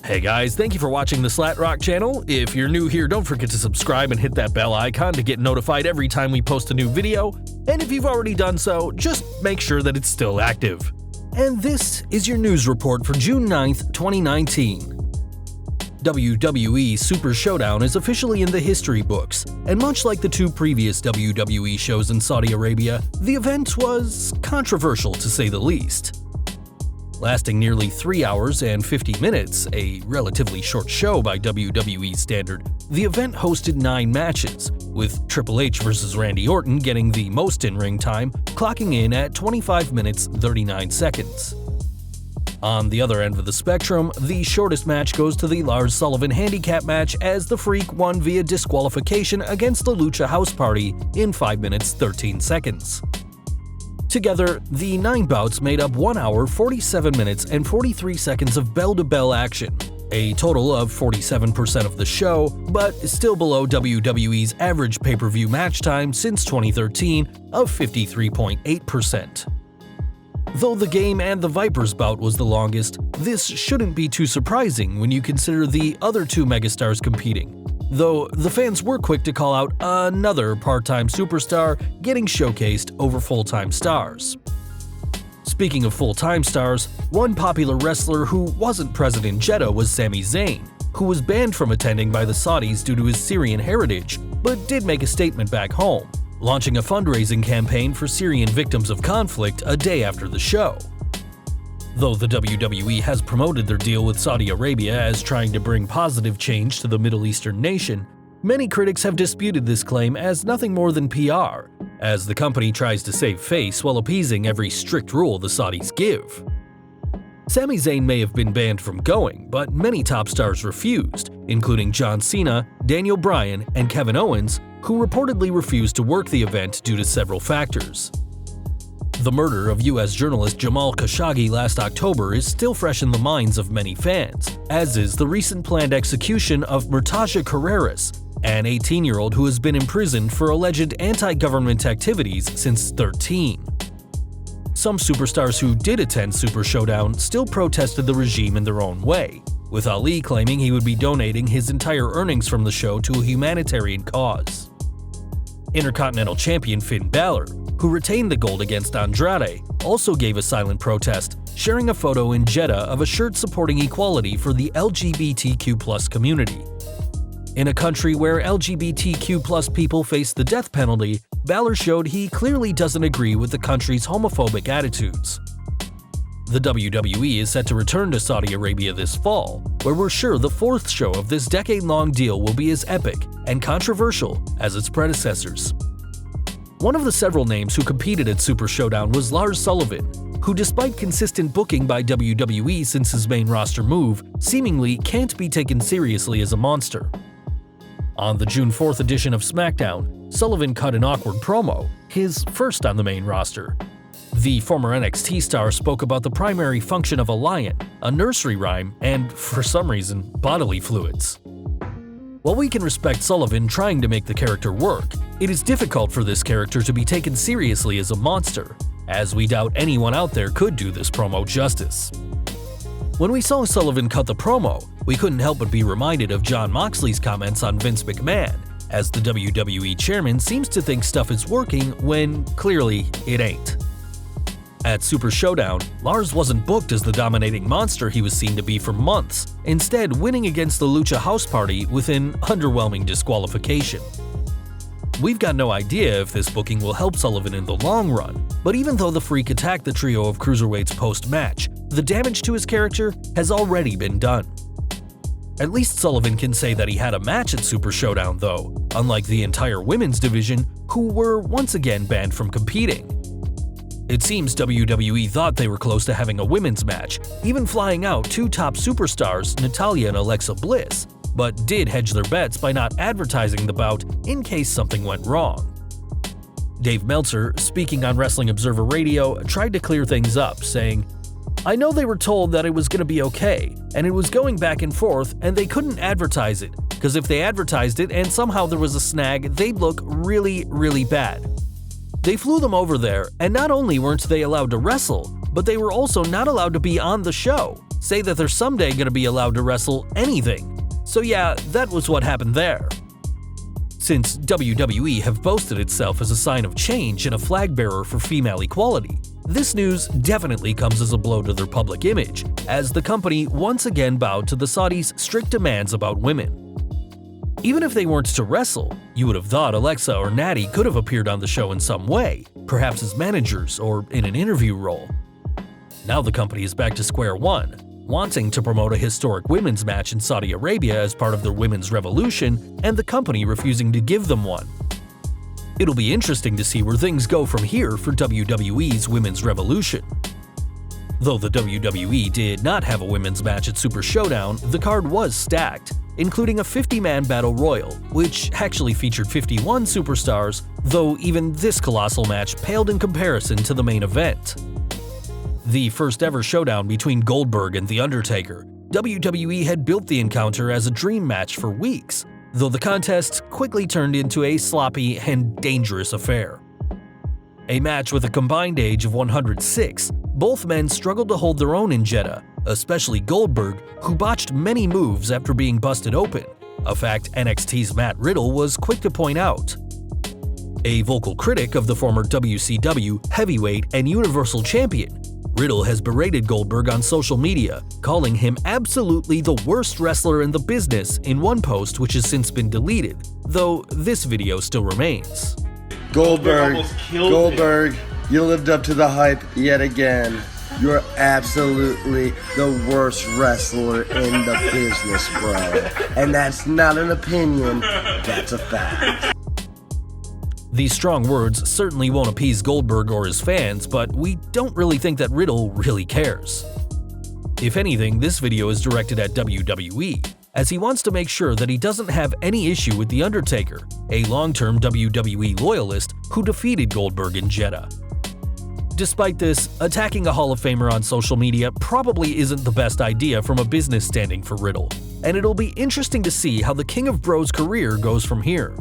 Hey guys, thank you for watching the Slat Rock channel. If you're new here, don't forget to subscribe and hit that bell icon to get notified every time we post a new video. And if you've already done so, just make sure that it's still active. And this is your news report for June 9th, 2019. WWE Super Showdown is officially in the history books, and much like the two previous WWE shows in Saudi Arabia, the event was controversial to say the least. Lasting nearly 3 hours and 50 minutes, a relatively short show by WWE standard, the event hosted 9 matches, with Triple H vs. Randy Orton getting the most in-ring time, clocking in at 25 minutes 39 seconds. On the other end of the spectrum, the shortest match goes to the Lars Sullivan handicap match as the Freak won via disqualification against the Lucha House Party in 5 minutes 13 seconds. Together, the 9 bouts made up 1 hour, 47 minutes, and 43 seconds of bell-to-bell action, a total of 47% of the show, but still below WWE's average pay-per-view match time since 2013 of 53.8%. Though the Game and the Vipers bout was the longest, this shouldn't be too surprising when you consider the other 2 megastars competing, though the fans were quick to call out another part-time superstar getting showcased over full-time stars. Speaking of full-time stars, one popular wrestler who wasn't present in Jeddah was Sami Zayn, who was banned from attending by the Saudis due to his Syrian heritage, but did make a statement back home, launching a fundraising campaign for Syrian victims of conflict a day after the show. Though the WWE has promoted their deal with Saudi Arabia as trying to bring positive change to the Middle Eastern nation, many critics have disputed this claim as nothing more than PR, as the company tries to save face while appeasing every strict rule the Saudis give. Sami Zayn may have been banned from going, but many top stars refused, including John Cena, Daniel Bryan, and Kevin Owens, who reportedly refused to work the event due to several factors. The murder of U.S. journalist Jamal Khashoggi last October is still fresh in the minds of many fans, as is the recent planned execution of Murtaza Carreras, an 18-year-old who has been imprisoned for alleged anti-government activities since 13. Some superstars who did attend Super Showdown still protested the regime in their own way, with Ali claiming he would be donating his entire earnings from the show to a humanitarian cause. Intercontinental Champion Finn Balor, who retained the gold against Andrade, also gave a silent protest, sharing a photo in Jeddah of a shirt supporting equality for the LGBTQ+ community. In a country where LGBTQ+ people face the death penalty, Balor showed he clearly doesn't agree with the country's homophobic attitudes. The WWE is set to return to Saudi Arabia this fall, where we're sure the 4th show of this decade-long deal will be as epic and controversial as its predecessors. One of the several names who competed at Super Showdown was Lars Sullivan, who despite consistent booking by WWE since his main roster move, seemingly can't be taken seriously as a monster. On the June 4th edition of SmackDown, Sullivan cut an awkward promo, his first on the main roster. The former NXT star spoke about the primary function of a lion, a nursery rhyme, and, for some reason, bodily fluids. While we can respect Sullivan trying to make the character work, it is difficult for this character to be taken seriously as a monster, as we doubt anyone out there could do this promo justice. When we saw Sullivan cut the promo, we couldn't help but be reminded of Jon Moxley's comments on Vince McMahon, as the WWE chairman seems to think stuff is working when clearly it ain't. At Super Showdown, Lars wasn't booked as the dominating monster he was seen to be for months, instead winning against the Lucha House Party with an underwhelming disqualification. We've got no idea if this booking will help Sullivan in the long run, but even though the Freak attacked the trio of cruiserweights post-match, the damage to his character has already been done. At least Sullivan can say that he had a match at Super Showdown though, unlike the entire women's division, who were once again banned from competing. It seems WWE thought they were close to having a women's match, even flying out 2 top superstars, Natalya and Alexa Bliss, but did hedge their bets by not advertising the bout in case something went wrong. Dave Meltzer, speaking on Wrestling Observer Radio, tried to clear things up, saying, "I know they were told that it was going to be okay, and it was going back and forth, and they couldn't advertise it, because if they advertised it and somehow there was a snag, they'd look really, really bad. They flew them over there, and not only weren't they allowed to wrestle, but they were also not allowed to be on the show. say that they're someday going to be allowed to wrestle anything. So yeah, that was what happened there. Since WWE have boasted itself as a sign of change and a flag bearer for female equality, this news definitely comes as a blow to their public image, as the company once again bowed to the Saudis' strict demands about women. Even if they weren't to wrestle, you would have thought Alexa or Natty could have appeared on the show in some way, perhaps as managers or in an interview role. Now the company is back to square one, wanting to promote a historic women's match in Saudi Arabia as part of their women's revolution, and the company refusing to give them one. It'll be interesting to see where things go from here for WWE's Women's Revolution. Though the WWE did not have a women's match at Super Showdown, the card was stacked, including a 50-man battle royal, which actually featured 51 superstars, though even this colossal match paled in comparison to the main event. The first ever showdown between Goldberg and The Undertaker, WWE had built the encounter as a dream match for weeks, though the contest quickly turned into a sloppy and dangerous affair. A match with a combined age of 106, both men struggled to hold their own in Jeddah, especially Goldberg, who botched many moves after being busted open, a fact NXT's Matt Riddle was quick to point out. A vocal critic of the former WCW heavyweight and Universal Champion, Riddle has berated Goldberg on social media, calling him absolutely the worst wrestler in the business in one post which has since been deleted, though this video still remains. Goldberg, you lived up to the hype yet again. You're absolutely the worst wrestler in the business, bro. And that's not an opinion, that's a fact. These strong words certainly won't appease Goldberg or his fans, but we don't really think that Riddle really cares. If anything, this video is directed at WWE, as he wants to make sure that he doesn't have any issue with The Undertaker, a long-term WWE loyalist who defeated Goldberg in Jeddah. Despite this, attacking a Hall of Famer on social media probably isn't the best idea from a business standing for Riddle, and it'll be interesting to see how the King of Bros career goes from here.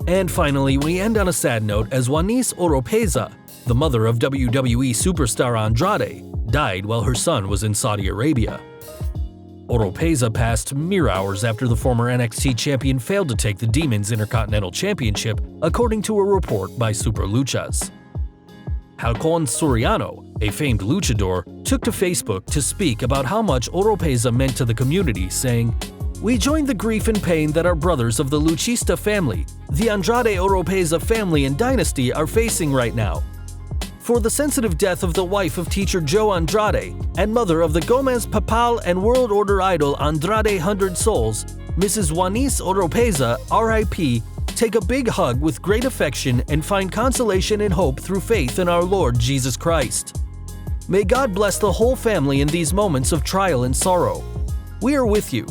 And finally, we end on a sad note as Juanis Oropeza, the mother of WWE superstar Andrade, died while her son was in Saudi Arabia. Oropeza passed mere hours after the former NXT champion failed to take the Demons Intercontinental Championship, according to a report by Super Luchas. Halcon Soriano, a famed luchador, took to Facebook to speak about how much Oropeza meant to the community, saying, "We join the grief and pain that our brothers of the Luchista family, the Andrade Oropeza family and dynasty are facing right now. For the sensitive death of the wife of teacher Joe Andrade and mother of the Gomez Papal and World Order idol Andrade 100 Souls, Mrs. Juanis Oropeza, RIP, take a big hug with great affection and find consolation and hope through faith in our Lord Jesus Christ. May God bless the whole family in these moments of trial and sorrow. We are with you."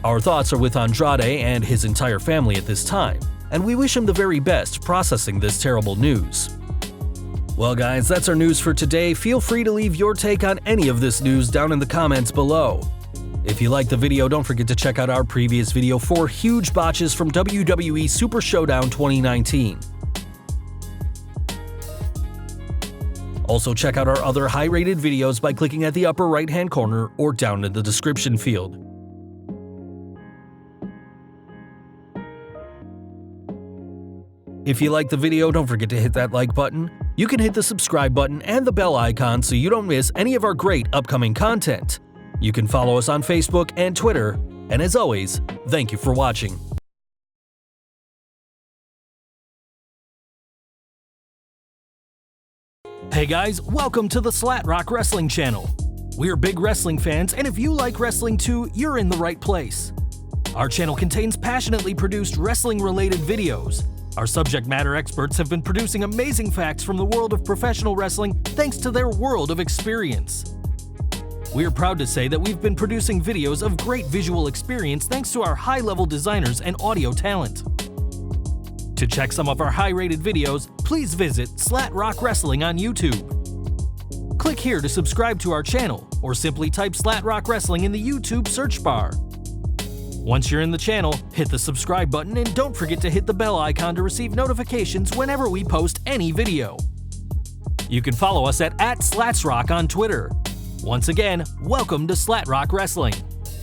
Our thoughts are with Andrade and his entire family at this time, and we wish him the very best processing this terrible news. Well guys, that's our news for today. Feel free to leave your take on any of this news down in the comments below. If you liked the video, don't forget to check out our previous video for huge botches from WWE Super Showdown 2019. Also check out our other high-rated videos by clicking at the upper right-hand corner or down in the description field. If you liked the video, don't forget to hit that like button. You can hit the subscribe button and the bell icon so you don't miss any of our great upcoming content. You can follow us on Facebook and Twitter, and as always, thank you for watching. Hey guys, welcome to the Slat Rock Wrestling channel. We're big wrestling fans, and if you like wrestling too, you're in the right place. Our channel contains passionately produced wrestling-related videos. Our subject matter experts have been producing amazing facts from the world of professional wrestling thanks to their world of experience. We're proud to say that we've been producing videos of great visual experience thanks to our high-level designers and audio talent. To check some of our high-rated videos, please visit Slat Rock Wrestling on YouTube. Click here to subscribe to our channel, or simply type Slat Rock Wrestling in the YouTube search bar. Once you're in the channel, hit the subscribe button and don't forget to hit the bell icon to receive notifications whenever we post any video. You can follow us at @SlatsRock on Twitter. Once again, welcome to Slat Rock Wrestling.